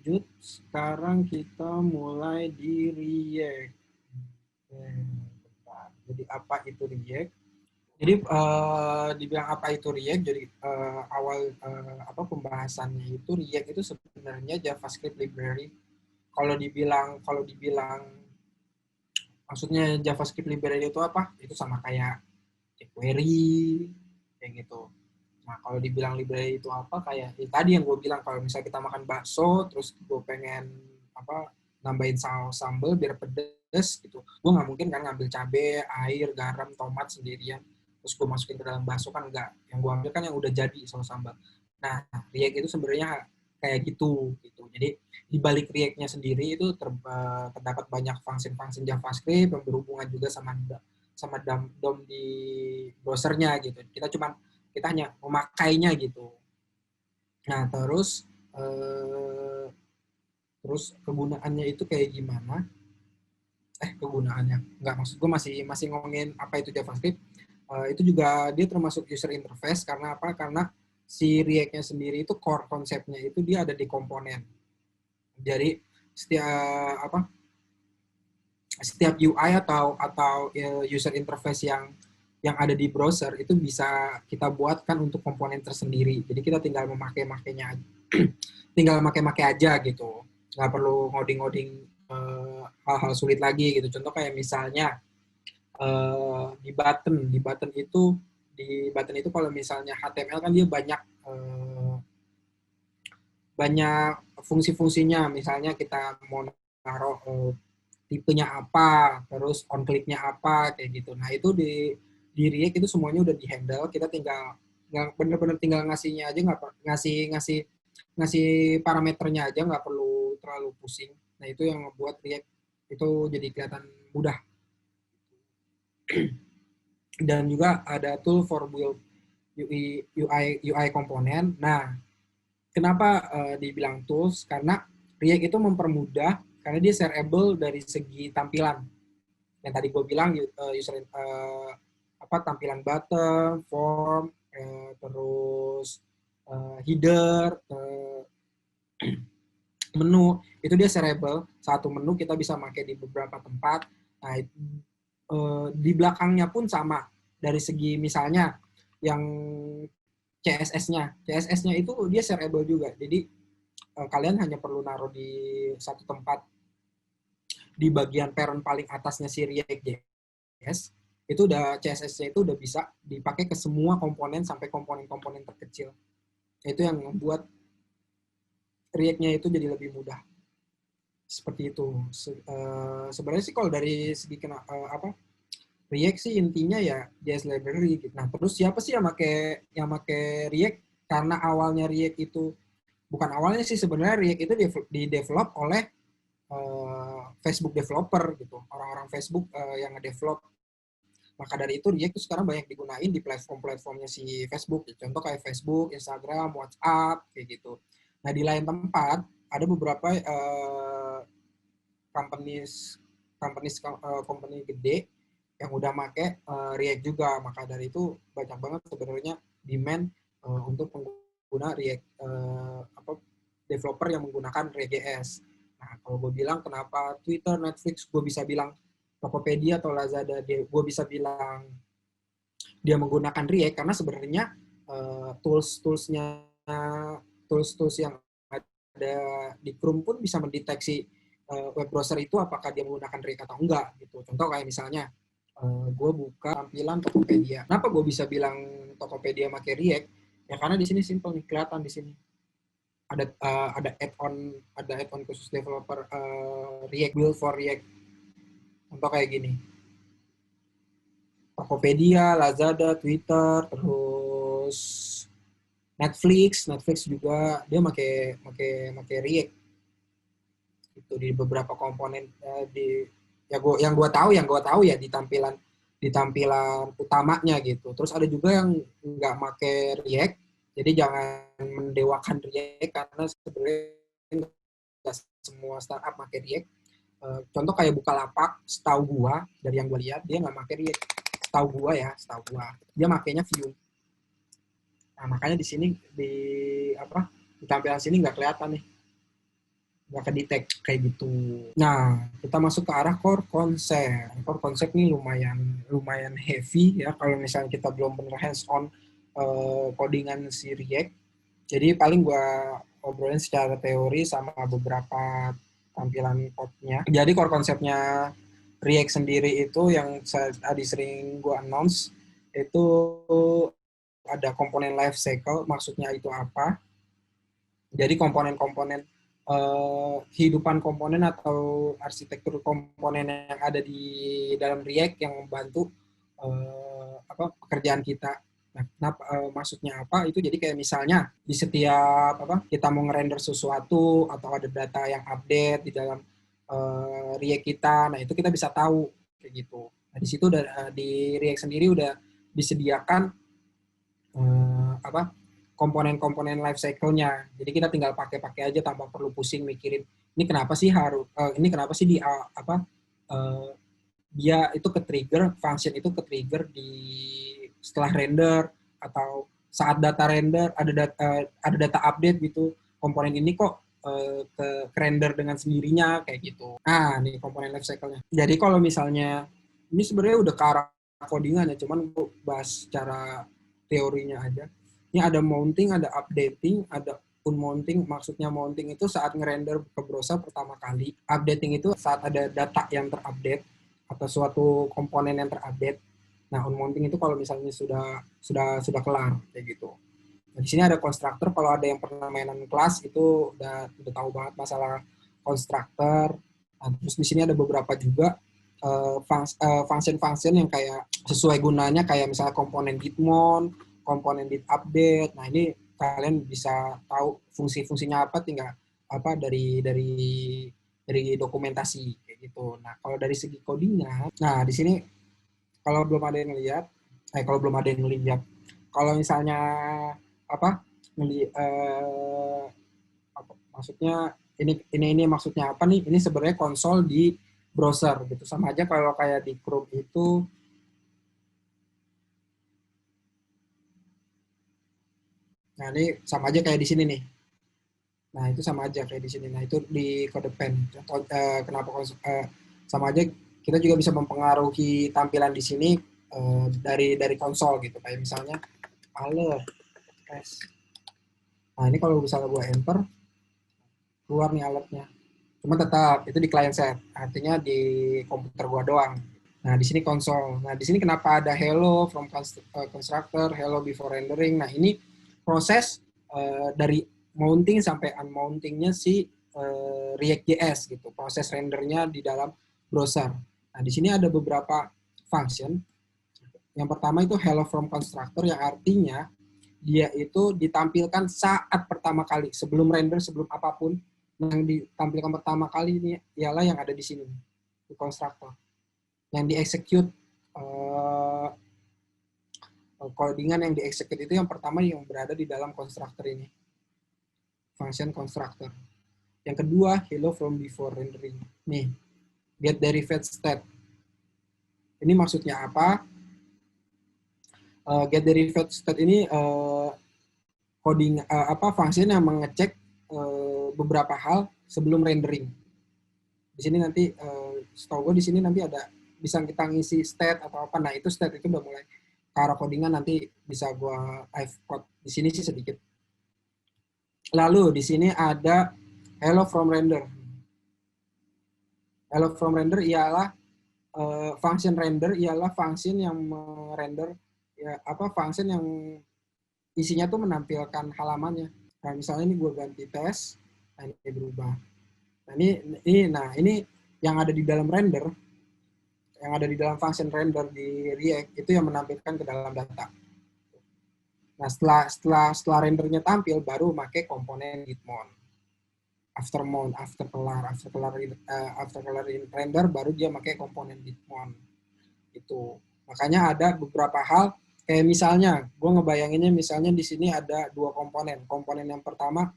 lanjut. Sekarang kita mulai di React. Bentar. Jadi apa itu React? Jadi dibilang apa itu React? Jadi apa pembahasannya itu React itu sebenarnya JavaScript library. Kalau dibilang maksudnya JavaScript library itu apa? Itu sama kayak jQuery kayak gitu. Nah, kalau dibilang library itu apa, kayak tadi yang gue bilang, kalau misalnya kita makan bakso, terus gue pengen apa nambahin saus sambal biar pedes gitu, gue nggak mungkin kan ngambil cabai, air, garam, tomat sendirian, terus gue masukin ke dalam bakso, kan enggak. Yang gue ambil kan yang udah jadi saus sambal. Nah, React itu sebenarnya kayak gitu. Jadi di balik React-nya sendiri itu terdapat banyak function-function JavaScript yang berhubungan juga sama DOM di browsernya gitu. Kita hanya memakainya gitu. Nah, terus kegunaannya itu kayak gimana? Kegunaannya. Enggak, maksud gue masih ngomongin apa itu JavaScript. Itu juga dia termasuk user interface, karena apa? Karena si React-nya sendiri itu core konsepnya itu dia ada di komponen. Jadi setiap UI atau user interface yang ada di browser itu bisa kita buatkan untuk komponen tersendiri. Jadi kita tinggal memakai-makainya, tinggal make-make aja gitu. Nggak perlu ngoding-ngoding hal-hal sulit lagi gitu. Contoh kayak misalnya di button itu kalau misalnya HTML kan dia banyak fungsi-fungsinya. Misalnya kita mau naruh tipenya apa, terus on click-nya apa, kayak gitu. Nah, itu di React itu semuanya udah di-handle, kita tinggal bener-bener tinggal ngasihnya aja, ngasih ngasih ngasih parameternya aja, nggak perlu terlalu pusing. Nah, itu yang membuat React itu jadi kelihatan mudah. Dan juga ada tool for build UI komponen. Nah, kenapa dibilang tools? Karena React itu mempermudah, karena dia shareable dari segi tampilan. Yang tadi gue bilang tampilan button, form, terus header, menu, itu dia shareable. Satu menu kita bisa pakai di beberapa tempat. Nah, di belakangnya pun sama. Dari segi misalnya yang CSS-nya itu dia shareable juga. Jadi kalian hanya perlu naruh di satu tempat di bagian parent paling atasnya si React.js, itu udah CSS-nya itu udah bisa dipakai ke semua komponen sampai komponen-komponen terkecil. Itu yang membuat React-nya itu jadi lebih mudah. Seperti itu. Sebenarnya sih kalau dari segi React sih intinya ya JS library gitu. Nah, terus siapa sih yang make React? Karena awalnya React itu bukan awalnya sih, sebenarnya React itu di-develop oleh Facebook developer gitu. Orang-orang Facebook yang nge-develop. Maka dari itu React itu sekarang banyak digunain di platform-platformnya si Facebook. Contoh kayak Facebook, Instagram, WhatsApp, kayak gitu. Nah, di lain tempat ada beberapa company gede yang udah make React juga. Maka dari itu banyak banget sebenarnya demand untuk pengguna React, developer yang menggunakan React.js. Nah, kalau gue bilang kenapa Twitter, Netflix, gue bisa bilang Tokopedia atau Lazada, gue bisa bilang dia menggunakan React, karena sebenarnya tools yang ada di Chrome pun bisa mendeteksi web browser itu apakah dia menggunakan React atau enggak gitu. Contoh kayak misalnya gue buka tampilan Tokopedia. Kenapa gue bisa bilang Tokopedia pakai React? Ya karena di sini simple nih, kelihatan di sini ada add-on khusus developer React, build for React. Contoh kayak gini. Tokopedia, Lazada, Twitter, terus Netflix juga dia make React itu di beberapa komponen yang gue tahu ya di tampilan utamanya gitu. Terus ada juga yang nggak make React, jadi jangan mendewakan React karena sebenarnya nggak semua startup make React. Contoh kayak Bukalapak, setahu gua dari yang gua lihat dia nggak make React. Setahu gua dia makainya Vue. Nah, makanya di sini di tampilan sini nggak kelihatan nih. nggak kedetek kayak gitu. Nah, kita masuk ke arah core concept. Core concept ini lumayan heavy ya kalau misalnya kita belum benar hands on codingan si React. Jadi paling gua obrolin secara teori sama beberapa tampilan code-nya. Jadi core konsepnya React sendiri itu yang tadi sering gua announce itu ada komponen life cycle, maksudnya itu apa? Jadi komponen-komponen kehidupan komponen atau arsitektur komponen yang ada di dalam React yang membantu pekerjaan kita. Nah, maksudnya apa? Itu jadi kayak misalnya di setiap kita mau ngerender sesuatu atau ada data yang update di dalam React kita, nah itu kita bisa tahu kayak gitu. Nah, di situ udah di React sendiri udah disediakan komponen-komponen life cycle-nya. Jadi kita tinggal pakai-pakai aja tanpa perlu pusing mikirin ini kenapa sih dia itu ke trigger, function itu ke trigger di setelah render atau saat data render ada data update gitu. Komponen ini kok ke render dengan sendirinya kayak gitu. Nah, nih komponen life cycle-nya. Jadi kalau misalnya ini sebenarnya udah ke arah codingan ya, cuman gue bahas secara teorinya aja. Ini ada mounting, ada updating, ada unmounting. Maksudnya mounting itu saat ngerender ke browser pertama kali. Updating itu saat ada data yang terupdate atau suatu komponen yang terupdate. Nah, unmounting itu kalau misalnya sudah kelar kayak gitu. Nah, di sini ada constructor. Kalau ada yang pernah mainan kelas itu udah tahu banget masalah constructor. Nah, terus di sini ada beberapa juga function-function yang kayak sesuai gunanya, kayak misalnya komponen gitmon, komponen git update. Nah, ini kalian bisa tahu fungsi-fungsinya apa tinggal dari dokumentasi kayak gitu. Nah, kalau dari segi codingnya, nah di sini kalau belum ada yang lihat, kalau misalnya apa, maksudnya ini maksudnya apa nih? Ini sebenarnya konsol di browser gitu, sama aja kalau kayak di Chrome itu. Nah, ini sama aja kayak di sini nih. Nah, itu sama aja kayak di sini. Nah, itu di kode pen. Kenapa sama aja, kita juga bisa mempengaruhi tampilan di sini dari konsol gitu. Kayak misalnya alert S. Nah, ini kalau misalnya gue enter, keluar nih alertnya. Cuma tetap itu di client side, artinya di komputer gua doang. Nah, di sini konsol. Nah, di sini kenapa ada hello from constructor, hello before rendering. Nah, ini proses dari mounting sampai unmountingnya si React.js gitu. Proses rendernya di dalam browser. Nah, di sini ada beberapa function. Yang pertama itu hello from constructor, yang artinya dia itu ditampilkan saat pertama kali, sebelum render, sebelum apapun. Yang ditampilkan pertama kali ini ialah yang ada di sini, di constructor. Yang di-execute, codingan yang di-execute itu yang pertama yang berada di dalam constructor ini. Function constructor. Yang kedua, hello from before rendering. Nih, get derived state. Ini maksudnya apa? Get derived state ini function yang mengecek beberapa hal sebelum rendering. Di sini nanti setahu gue di sini nanti ada bisa kita ngisi state atau apa. Nah, itu state itu udah mulai ke arah codingan, nanti bisa gue live code di sini sih sedikit. Lalu di sini ada hello from render. Hello from render ialah function render ialah function yang merender function yang isinya tuh menampilkan halamannya. Nah, misalnya ini gue ganti tes, nah ini berubah. Nah, ini yang ada di dalam render, yang ada di dalam function render di React itu yang menampilkan ke dalam data. Nah, setelah rendernya tampil, baru pakai komponen gitmon. After kelar render, baru dia pakai komponen gitmon. Itu. Makanya ada beberapa hal, kayak misalnya, gue ngebayanginnya misalnya di sini ada dua komponen. Komponen yang pertama,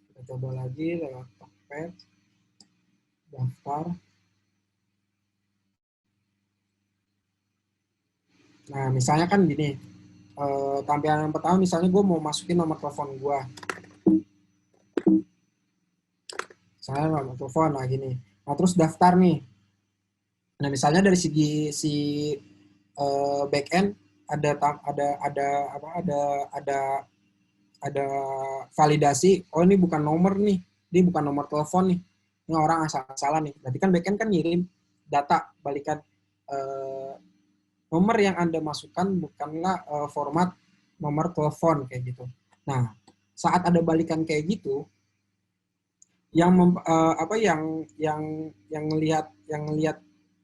kita coba lagi lewat Tokped, daftar. Nah, misalnya kan gini, tampilan yang pertama misalnya gue mau masukin nomor telepon gue. Misalnya nomor telepon, nah gini. Nah, terus daftar nih. Nah, misalnya dari segi si back end ada apa ada validasi, oh ini bukan nomor nih, ini bukan nomor telepon nih, ini orang asal-asalan nih. Berarti kan backend kan ngirim data balikan nomor yang Anda masukkan bukanlah format nomor telepon kayak gitu. Nah, saat ada balikan kayak gitu, yang apa yang ngelihat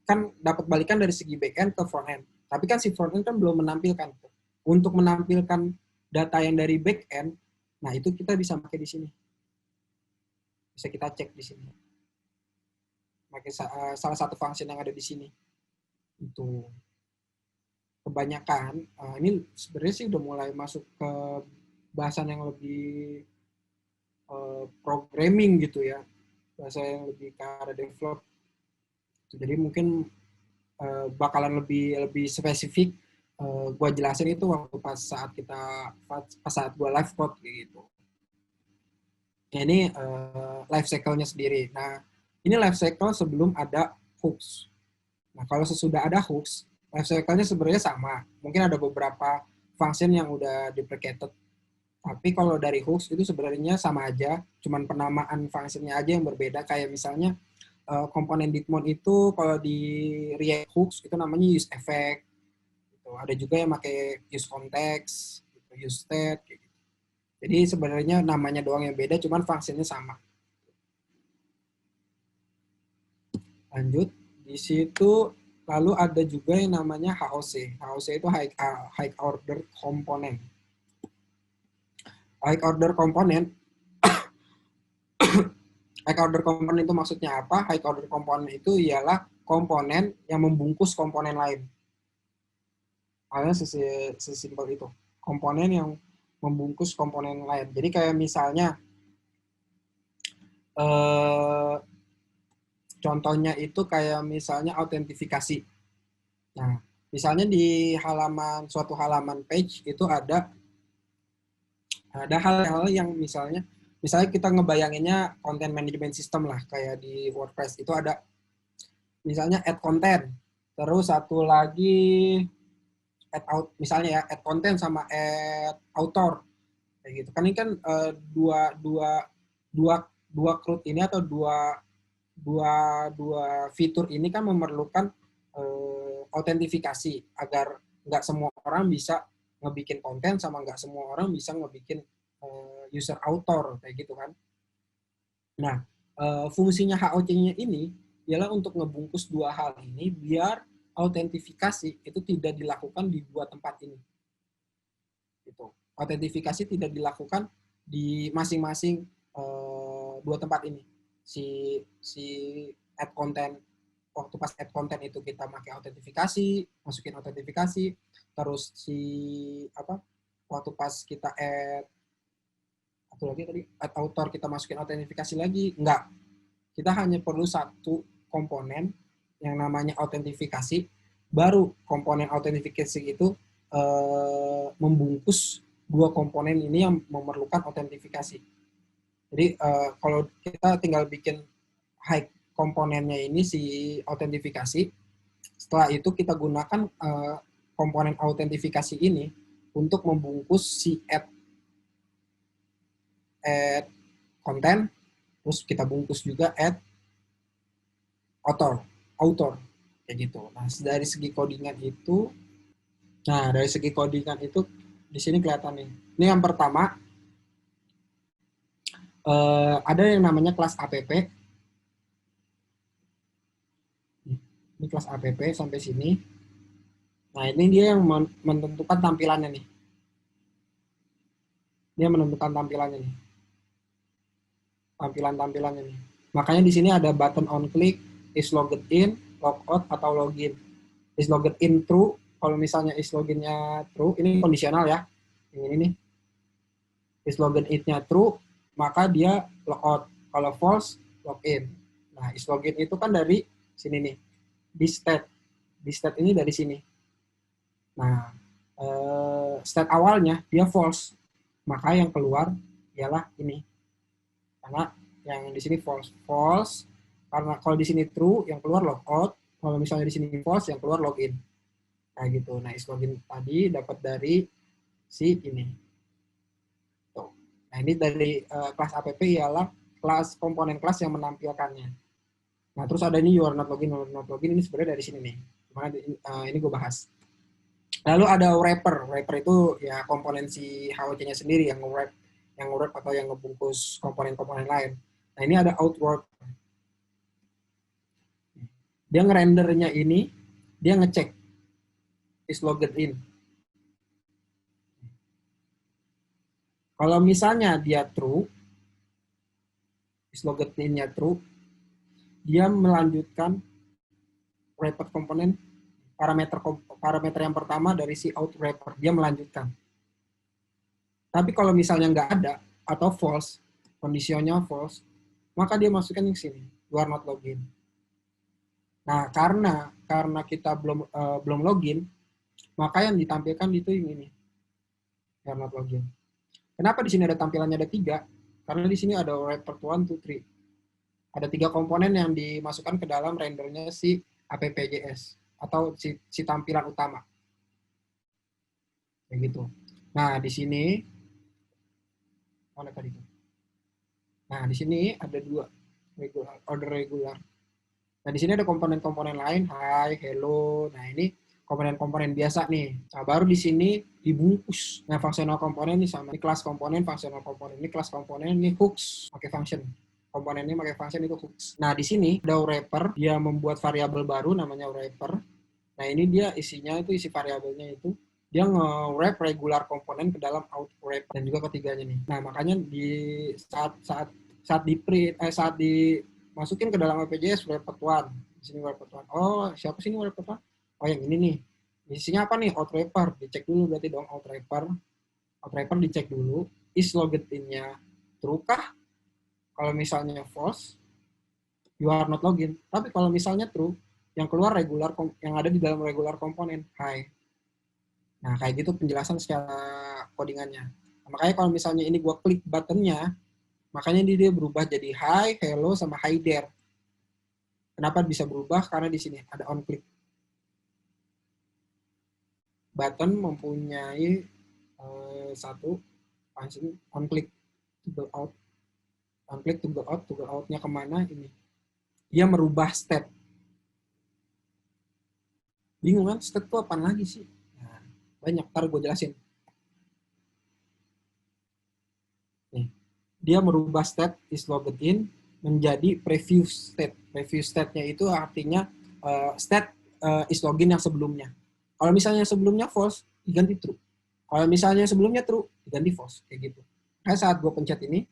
kan dapat balikan dari segi backend ke frontend. Tapi kan si frontend kan belum menampilkan. Untuk menampilkan data yang dari backend, nah itu kita bisa pakai di sini. Bisa kita cek di sini. Pakai salah satu function yang ada di sini. Itu kebanyakan ini sebenarnya sih udah mulai masuk ke bahasan yang lebih programming gitu ya, bahasa yang lebih ke arah develop. Jadi mungkin bakalan lebih lebih spesifik gua jelasin itu waktu pas saat gua live code gitu. Nah, ini life cycle-nya sendiri. Nah, ini life cycle sebelum ada hooks. Nah, kalau sesudah ada hooks, life cycle-nya sebenarnya sama. Mungkin ada beberapa function yang udah deprecated. Tapi kalau dari hooks itu sebenarnya sama aja, cuman penamaan function-nya aja yang berbeda. Kayak misalnya komponen Bitmon itu kalau di React hooks itu namanya use effect. Gitu. Ada juga yang pakai use context, gitu, use state. Gitu. Jadi sebenarnya namanya doang yang beda, cuman fungsinya sama. Lanjut, di situ lalu ada juga yang namanya HOC. HOC itu high order component. High order component, high order component itu maksudnya apa? High order component itu ialah komponen yang membungkus komponen lain. Hanya sesimpel itu. Komponen yang membungkus komponen lain. Jadi kayak misalnya eh, contohnya itu kayak misalnya autentifikasi. Nah, misalnya di suatu halaman page itu ada hal-hal yang misalnya kita ngebayanginnya content management system lah kayak di WordPress itu ada misalnya add content, terus satu lagi misalnya ya add content sama add author kayak gitu. Kan ini kan dua dua dua dua CRUD ini atau dua dua dua fitur ini kan memerlukan autentifikasi agar nggak semua orang bisa ngebikin konten sama nggak semua orang bisa ngebikin user author kayak gitu kan. Nah, fungsinya HOC-nya ini ialah untuk ngebungkus dua hal ini biar autentifikasi itu tidak dilakukan di dua tempat ini. Gitu. Autentifikasi tidak dilakukan di masing-masing dua tempat ini. Si add content waktu pas add content itu kita pakai autentifikasi, masukin autentifikasi, terus waktu pas kita add satu lagi tadi add author kita masukin autentifikasi lagi, enggak. Kita hanya perlu satu komponen yang namanya autentifikasi, baru komponen autentifikasi itu membungkus dua komponen ini yang memerlukan autentifikasi. Jadi kalau kita tinggal bikin high komponennya ini si autentifikasi, setelah itu kita gunakan komponen autentifikasi ini untuk membungkus si add konten, terus kita bungkus juga add author kayak gitu. Nah dari segi codingan itu di sini kelihatan nih. Ini yang pertama ada yang namanya kelas app. Ini kelas app sampai sini. Nah ini dia yang menentukan tampilannya nih. Dia menentukan tampilannya nih. Tampilannya nih. Makanya di sini ada button on click, is logged in, log out atau login. Is logged in true. Kalau misalnya is loginnya true, ini kondisional ya. Ini nih. Is logged in-nya true, maka dia log out. Kalau false, login. Nah, is login itu kan dari sini nih. Di state ini dari sini. Nah, state awalnya dia false. Maka yang keluar ialah ini. Karena Yang di sini false. False karena kalau di sini true yang keluar logout, kalau misalnya di sini false yang keluar login. Nah gitu. Nah is login tadi dapat dari si ini. Tuh. Nah ini dari kelas app ialah kelas komponen kelas yang menampilkannya. Nah terus ada ini you are not login ini sebenarnya dari sini nih. Dimana ini gue bahas. Lalu ada wrapper. Wrapper itu ya komponen si HOC-nya sendiri yang nge-wrap atau yang ngebungkus komponen-komponen lain. Nah ini ada outward. Dia ngerendernya ini, dia ngecek is logged in. Kalau misalnya dia true, is logged in-nya true, dia melanjutkan wrapper komponen parameter yang pertama dari si out wrapper, dia melanjutkan. Tapi kalau misalnya nggak ada atau false, kondisionnya false, maka dia masukkan ke sini, you are not login. Nah, karena kita belum login, maka yang ditampilkan itu ini, you are not login. Kenapa di sini ada tampilannya ada 3? Karena di sini ada wrapper 1, 2, 3. Ada 3 komponen yang dimasukkan ke dalam rendernya si app.js atau si tampilan utama. Kayak gitu. Nah, di sini mana tadi itu? Nah, di sini ada 2 order regular. Nah, di sini ada komponen-komponen lain, hi, hello. Nah, ini komponen-komponen biasa nih. Nah, baru di sini dibungkus. Nah, functional komponen ini sama. Ini kelas komponen, functional komponen. Ini kelas komponen, ini hooks, pakai function. Komponennya pakai function itu hooks. Nah, di sini ada wrapper, dia membuat variabel baru namanya wrapper. Nah, ini dia isinya itu, isi variabelnya itu, dia nge-wrap regular komponen ke dalam out wrapper dan juga ketiganya nih. Nah, makanya di saat dimasukin ke dalam APJS wrapper 1. Di sini wrapper 1. Oh, siapa sih ini wrapper 1? Oh, yang ini nih. Isinya apa nih? Out wrapper. Dicek dulu berarti dong out wrapper. Out wrapper dicek dulu. Is logged in-nya true kah? Kalau misalnya false, you are not login. Tapi kalau misalnya true, yang keluar regular yang ada di dalam regular komponen hi. Nah, kayak gitu penjelasan secara codingannya. Nah, makanya kalau misalnya ini gua klik buttonnya, makanya dia berubah jadi hi, hello, sama hi there. Kenapa bisa berubah? Karena di sini ada on click. Button mempunyai satu function on click to go out. On click to go out-nya kemana ini? Dia merubah state. Bingung kan? State itu apa lagi sih? Nah, banyak, ntar gue jelasin. Nih, dia merubah state is logged in menjadi preview state. Preview state-nya itu artinya state is login yang sebelumnya. Kalau misalnya sebelumnya false, diganti true. Kalau misalnya sebelumnya true, diganti false. Kayak gitu. Nah, saat gue pencet ini,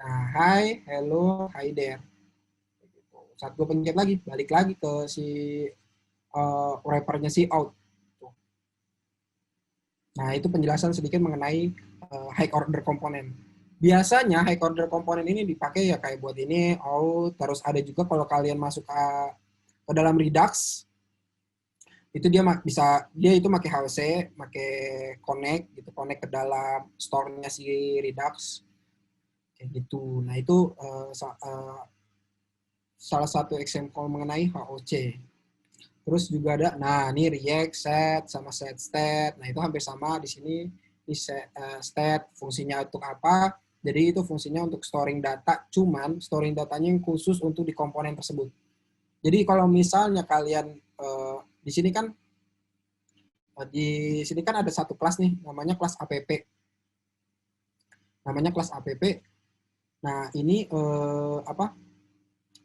nah, hi, hello, hi there. Saat gue pencet lagi, balik lagi ke si wrapper-nya si out. Nah, itu penjelasan sedikit mengenai high order komponen. Biasanya high order komponen ini dipakai ya kayak buat ini, out, terus ada juga kalau kalian masuk ke dalam Redux, itu dia itu pakai HWC, pakai connect gitu, connect ke dalam store-nya si Redux kayak gitu. Nah, itu salah satu example mengenai HOC. Terus juga ada, nah ini react, set, sama set state. Nah, itu hampir sama di sini. Ini state fungsinya untuk apa? Jadi itu fungsinya untuk storing data, cuman storing datanya yang khusus untuk di komponen tersebut. Jadi kalau misalnya kalian di sini kan ada satu kelas nih, namanya kelas app. Namanya kelas app. Nah, ini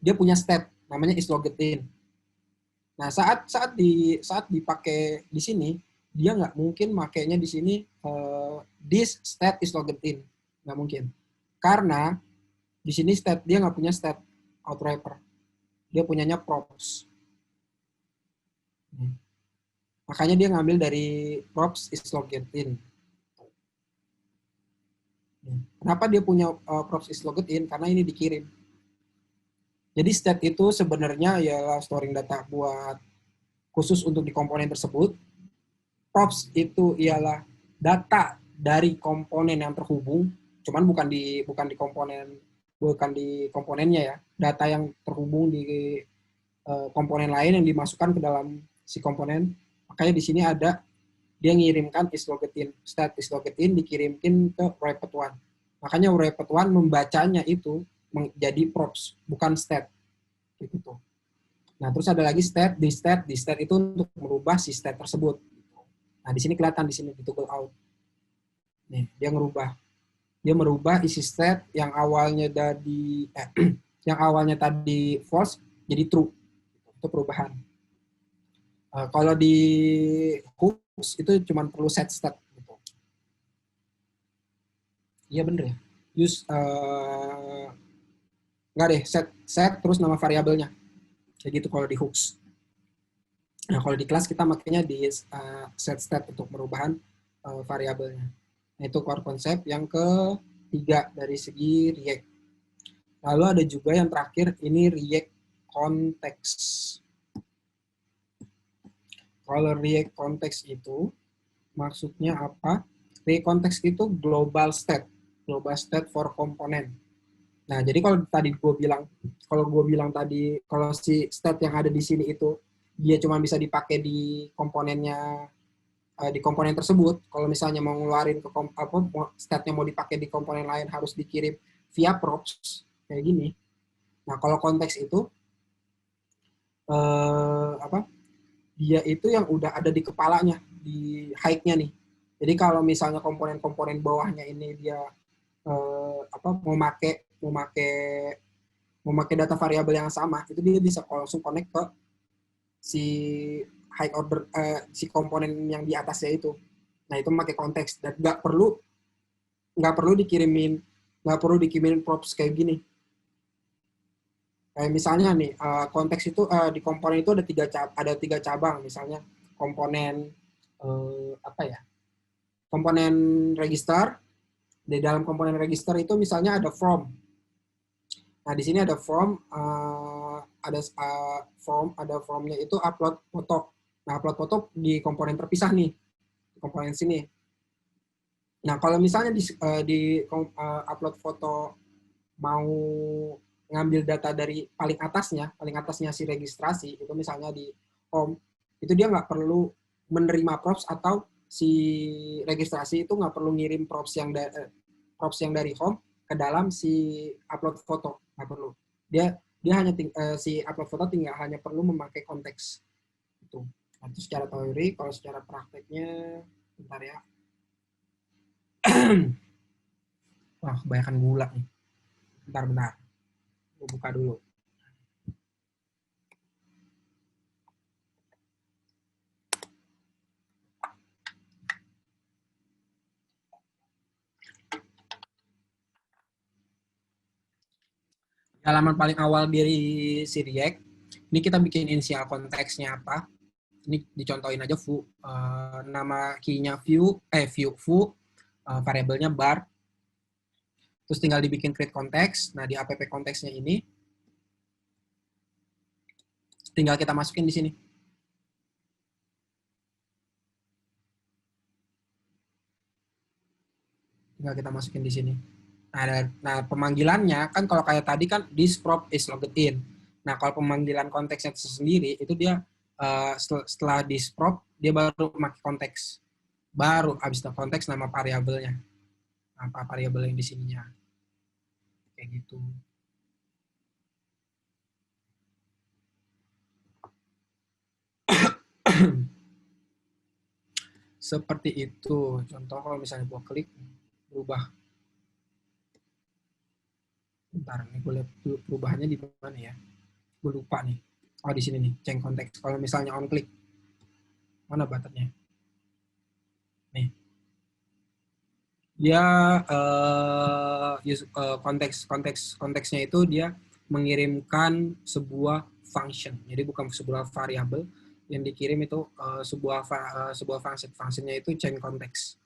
dia punya state namanya is logged in. Nah, saat dipakai di sini, dia nggak mungkin makainya di sini this state is logged in, nggak mungkin. Karena di sini state dia nggak punya state out wrapper, dia punyanya props. Makanya dia ngambil dari props is logged in. Kenapa dia punya props is logged in? Karena ini dikirim. Jadi state itu sebenarnya ya storing data buat khusus untuk di komponen tersebut. Props itu ialah data dari komponen yang terhubung. Cuman bukan di komponennya ya. Data yang terhubung di komponen lain yang dimasukkan ke dalam si komponen. Makanya di sini ada dia ngirimkan is logged in, stat is logged in dikirimkin ke wrapped one. Makanya wrapped one membacanya itu menjadi props, bukan stat. Gitu. Nah, terus ada lagi stat, di stat itu untuk merubah si stat tersebut. Nah, di sini kelihatan di sini di toggle out. Nih, dia merubah isi stat yang awalnya yang awalnya tadi false jadi true. Itu perubahan. Kalau di hooks itu cuma perlu set stat gitu. Iya bener ya. Use enggak deh, set terus nama variabelnya. Kayak gitu kalau di hooks. Nah, kalau di kelas kita makanya di set stat untuk perubahan variabelnya. Nah, itu core konsep yang ketiga dari segi React. Lalu ada juga yang terakhir, ini React Context. Kalau React Context itu maksudnya apa? React Context itu global state for component. Nah, jadi kalau gue bilang tadi, kalau si state yang ada di sini itu dia cuma bisa dipakai di komponennya di komponen tersebut. Kalau misalnya mau ngeluarin ke state-nya mau dipakai di komponen lain harus dikirim via props kayak gini. Nah, kalau konteks itu dia itu yang udah ada di kepalanya, di hide-nya nih. Jadi kalau misalnya komponen-komponen bawahnya ini dia mau make data variabel yang sama, itu dia bisa langsung connect ke si high order si komponen yang di atasnya itu. Nah, itu memakai konteks dan nggak perlu dikirimin props kayak gini. Kayak misalnya nih konteks itu di komponen itu ada tiga cabang, misalnya komponen apa ya, komponen register. Di dalam komponen register itu misalnya ada from. Nah, di sini ada form, ada formnya itu upload foto. Nah, upload foto di komponen terpisah nih, di komponen sini. Nah, kalau misalnya di upload foto mau ngambil data dari paling atasnya si registrasi, itu misalnya di home, itu dia nggak perlu menerima props atau si registrasi itu nggak perlu ngirim props yang dari home ke dalam si upload foto, nggak perlu. Dia hanya si upload foto hanya perlu memakai konteks itu. Nah, itu secara teori. Kalau secara prakteknya, bentar ya. Wah, kebanyakan gula nih. Bentar. Gue buka dulu. Halaman paling awal dari si React, ini kita bikin inisial konteksnya apa. Ini dicontohin aja nama key-nya view, variabelnya bar. Terus tinggal dibikin create konteks. Nah, di app konteksnya ini tinggal kita masukin di sini. Tinggal kita masukin di sini. Nah, pemanggilannya kan kalau kayak tadi kan this prop is logged in. Nah, kalau pemanggilan konteksnya sendiri itu dia setelah this prop dia baru pakai konteks. Baru habis itu konteks nama variabelnya. Apa variabel yang di sininya. Kayak gitu. Seperti itu. Contoh kalau misalnya gua klik berubah. Bentar, nih gue lihat perubahannya di mana ya. Gue lupa nih. Oh, di sini nih, change konteks. Kalau misalnya on click, mana buttonnya? Nih. Dia konteksnya itu dia mengirimkan sebuah function. Jadi bukan sebuah variabel yang dikirim itu sebuah function. Functionnya itu change konteks.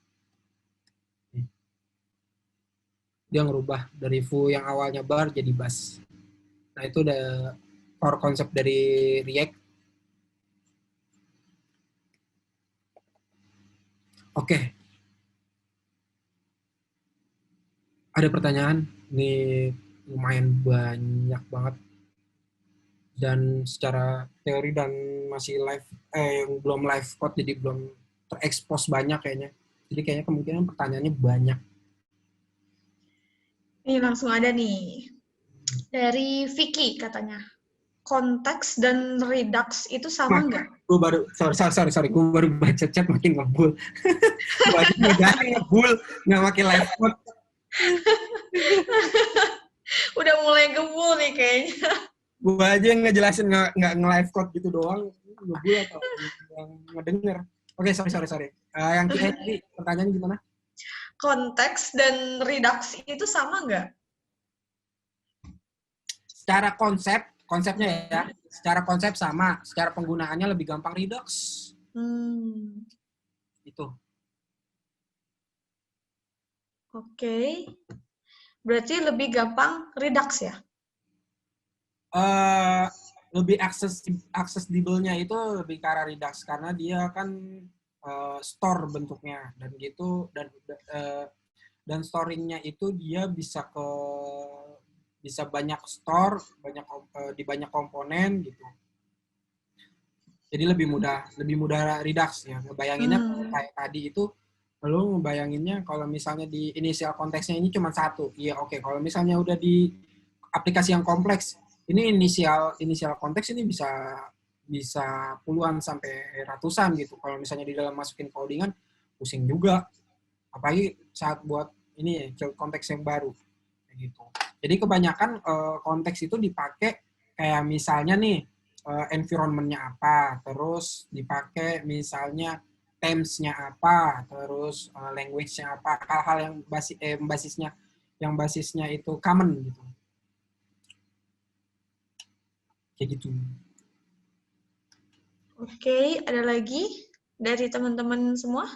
Dia ngerubah dari foo yang awalnya bar jadi bus. Nah, itu udah core konsep dari React. Oke. Ada pertanyaan, nih lumayan banyak banget. Dan secara teori dan masih live, yang belum live code, jadi belum terekspos banyak kayaknya. Jadi kayaknya kemungkinan pertanyaannya banyak. Ini langsung ada nih. Dari Vicky katanya. Konteks dan redux itu sama nggak? Gue baru, sorry, gue baru baca chat makin ngebul. Gue aja ngejar ngebul, nggak pakai live code. Udah mulai gebul nih kayaknya. Gue aja yang ngejelasin nggak nge-live code gitu doang, ngebul atau yang ngedenger. Oke, sorry. Yang tadi pertanyaan gimana? Konteks dan redux itu sama nggak? Secara konsepnya ya, secara konsep sama, secara penggunaannya lebih gampang Redux. Itu. Oke. Berarti lebih gampang redux ya? Lebih accessible-nya itu lebih ke arah Redux karena dia kan store bentuknya dan gitu, dan storing-nya itu dia bisa banyak store, di banyak komponen gitu. Jadi lebih mudah Redux ya. Ngebayanginnya kayak tadi itu, lu ngebayanginnya kalau misalnya di inisial konteksnya ini cuma satu. Iya, oke. Kalau misalnya udah di aplikasi yang kompleks, ini inisial konteks ini bisa puluhan sampai ratusan gitu. Kalau misalnya di dalam masukin codingan, pusing juga. Apalagi saat buat ini ya, konteks yang baru kayak gitu. Jadi kebanyakan konteks itu dipakai kayak misalnya nih, environment-nya apa, terus dipakai misalnya themes-nya apa, terus language-nya apa, hal-hal yang basisnya itu common gitu. Kayak gitu. Oke, ada lagi dari teman-teman semua?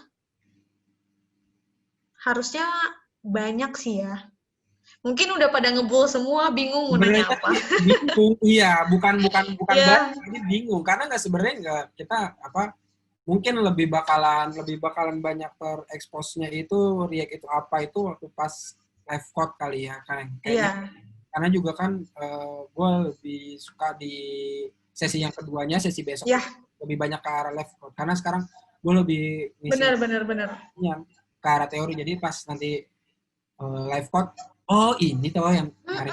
Harusnya banyak sih ya. Mungkin udah pada ngebul semua, bingung mau nanya Sebenarnya apa. bingung, iya, bukan banget, Ya, jadi bingung karena sebenarnya kita mungkin lebih bakalan banyak tereksposnya itu React itu apa itu waktu pas live code kali ya kan, kayaknya iya. karena juga kan gue lebih suka di sesi yang keduanya, sesi besok Ya, itu lebih banyak ke arah live code karena sekarang gue lebih ngisi benar. ke arah teori, jadi pas nanti live code, oh ini tuh yang kemarin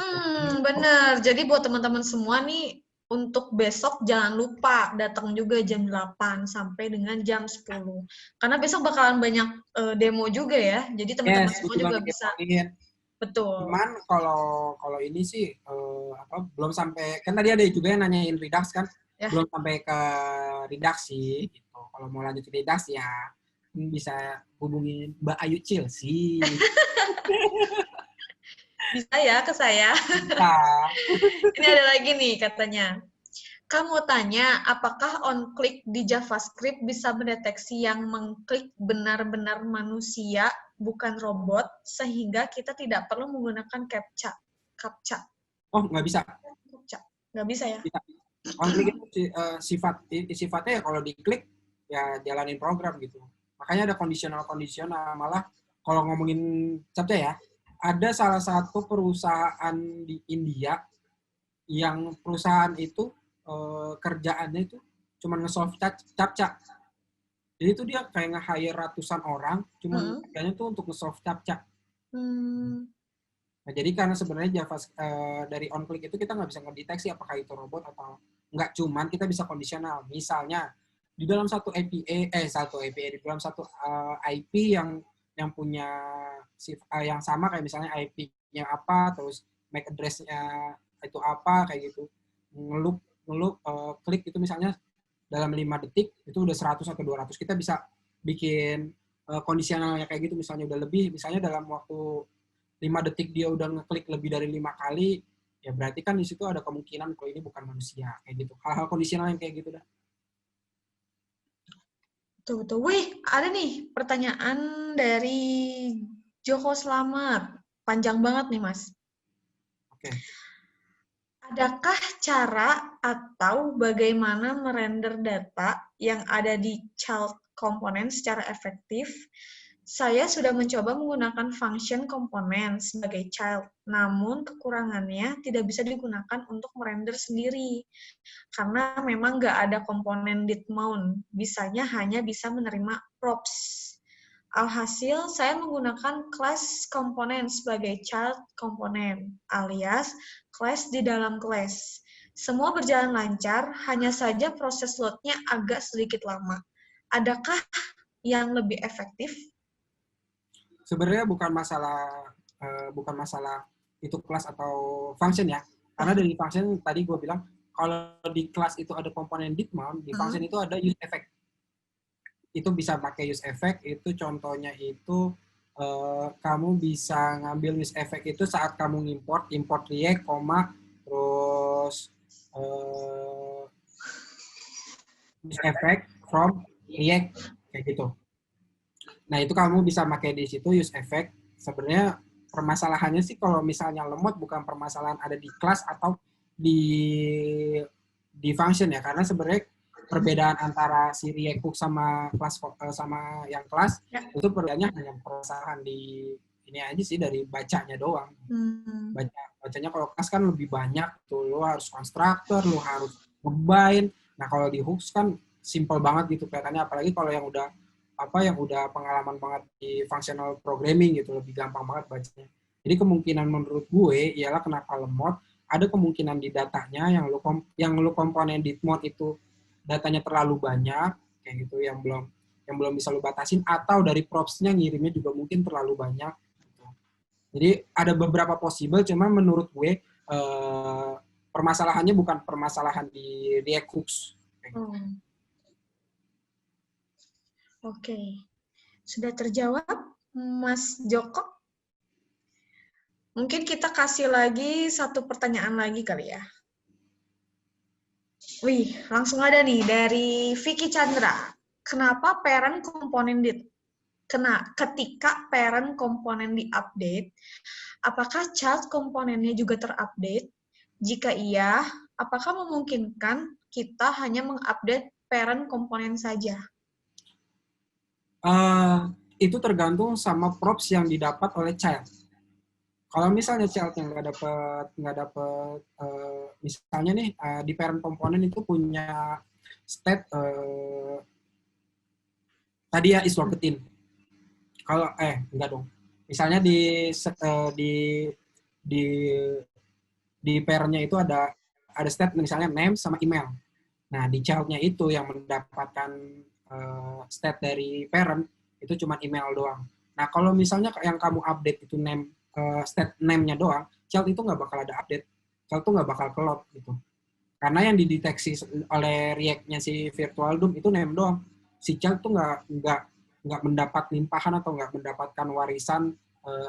Bener. Jadi buat teman-teman semua nih, untuk besok jangan lupa datang juga jam 8 sampai dengan jam 10. Karena besok bakalan banyak demo juga ya. Jadi teman-teman yes, semua butuh juga banget bisa. dipoin. Betul. Cuman kalau ini sih belum sampai, kan tadi ada juga yang nanyain Redux kan, Ya, belum sampai ke Redux sih gitu. Kalau mau lanjut ke Redux ya bisa hubungin Mbak Ayu Chelsea. bisa ya ke saya. Bisa. Ini ada lagi nih katanya. Kamu tanya, apakah on-click di JavaScript bisa mendeteksi yang mengklik benar-benar manusia, bukan robot, sehingga kita tidak perlu menggunakan CAPTCHA. CAPTCHA. Oh, nggak bisa. CAPTCHA. Nggak bisa ya? Bisa. On-click itu sifatnya ya kalau diklik ya jalanin program gitu. Makanya ada kondisional. Malah kalau ngomongin captcha ya, ada salah satu perusahaan di India yang perusahaan itu kerjaannya itu cuma nge-solve captcha. Jadi itu dia kayak nge-hire ratusan orang, cuman kerjanya tuh untuk nge-solve captcha. Nah, jadi karena sebenarnya dari on-click itu kita nggak bisa ngedeteksi apakah itu robot atau nggak, cuman kita bisa kondisional. Misalnya, di dalam satu API, di dalam satu IP yang punya yang sama kayak misalnya IP-nya apa, terus MAC address-nya itu apa, kayak gitu. Ngelup klik itu misalnya dalam 5 detik, itu udah 100 atau 200. Kita bisa bikin kondisionalnya kayak gitu, misalnya udah lebih, misalnya dalam waktu 5 detik dia udah ngeklik lebih dari 5 kali, ya berarti kan di situ ada kemungkinan kalau ini bukan manusia, kayak gitu. Hal-hal kondisional yang kayak gitu dah. Betul. Wih, ada nih pertanyaan dari Joko Slamet. Panjang banget nih, Mas. Oke. Adakah cara atau bagaimana merender data yang ada di child component secara efektif Saya sudah mencoba menggunakan function komponen sebagai child, namun kekurangannya tidak bisa digunakan untuk merender sendiri. Karena memang nggak ada komponen did mount, bisanya hanya bisa menerima props. Alhasil, saya menggunakan class komponen sebagai child komponen, alias class di dalam class. Semua berjalan lancar, hanya saja proses load-nya agak sedikit lama. Adakah yang lebih efektif? Sebenarnya bukan masalah itu kelas atau function ya. Karena dari function tadi gue bilang kalau di kelas itu ada komponen did mount, di function itu ada use effect. Itu bisa pakai use effect, itu contohnya itu kamu bisa ngambil use effect itu saat kamu import React, terus use effect from React kayak gitu. Nah, itu kamu bisa pakai di situ use effect. Sebenarnya permasalahannya sih kalau misalnya lemot bukan permasalahan ada di kelas atau di function ya, karena sebenarnya perbedaan antara si React Hook sama kelas sama yang kelas itu perbedaannya hanya permasalahan di ini aja sih, dari bacanya doang. Bacanya kalau kelas kan lebih banyak tuh, lo harus constructor, lo harus ngebind. Nah, kalau di hooks kan simple banget gitu kelihatannya, apalagi kalau yang udah pengalaman banget di functional programming gitu, lebih gampang banget bacanya. Jadi kemungkinan menurut gue ialah kenapa lemot, ada kemungkinan di datanya yang lu komponen did mount itu datanya terlalu banyak kayak gitu, yang belum bisa lu batasin, atau dari props-nya ngirimnya juga mungkin terlalu banyak gitu. Jadi ada beberapa possible, cuman menurut gue permasalahannya bukan permasalahan di React Hooks kayak gitu. Oke. Sudah terjawab, Mas Joko? Mungkin kita kasih lagi satu pertanyaan lagi kali ya. Wih, langsung ada nih dari Vicky Chandra. Kenapa parent komponen ketika parent komponen di-update, apakah child komponennya juga terupdate? Jika iya, apakah memungkinkan kita hanya mengupdate parent komponen saja? Itu tergantung sama props yang didapat oleh child. Kalau misalnya child yang nggak dapat misalnya nih di parent komponen itu punya state tadi ya is logged in. Kalau enggak dong. Misalnya di di parent-nya itu ada state misalnya name sama email. Nah, di child-nya itu yang mendapatkan state dari parent itu cuma email doang. Nah, kalau misalnya yang kamu update itu state name-nya doang, child itu nggak bakal ada update. Child itu nggak bakal ke-load gitu. Karena yang dideteksi oleh React-nya si Virtual DOM itu name doang. Si child tuh nggak mendapat limpahan atau nggak mendapatkan warisan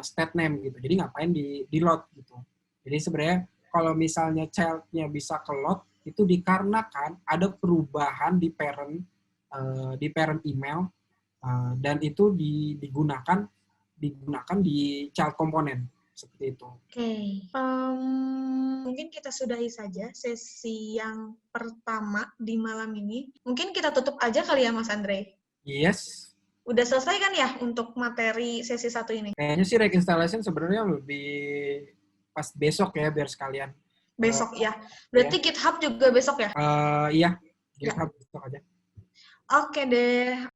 state name gitu. Jadi ngapain di load gitu. Jadi sebenarnya kalau misalnya child-nya bisa ke-load, itu dikarenakan ada perubahan di parent email dan itu digunakan di child komponen seperti itu. Oke. Mungkin kita sudahi saja sesi yang pertama di malam ini. Mungkin kita tutup aja kali ya, Mas Andre? Yes. Udah selesai kan ya untuk materi sesi 1 ini? Kayaknya sih Reg Installation sebenarnya lebih pas besok ya, biar sekalian. Besok ya. Berarti ya. GitHub juga besok ya? Iya, GitHub besok aja. Oke deh.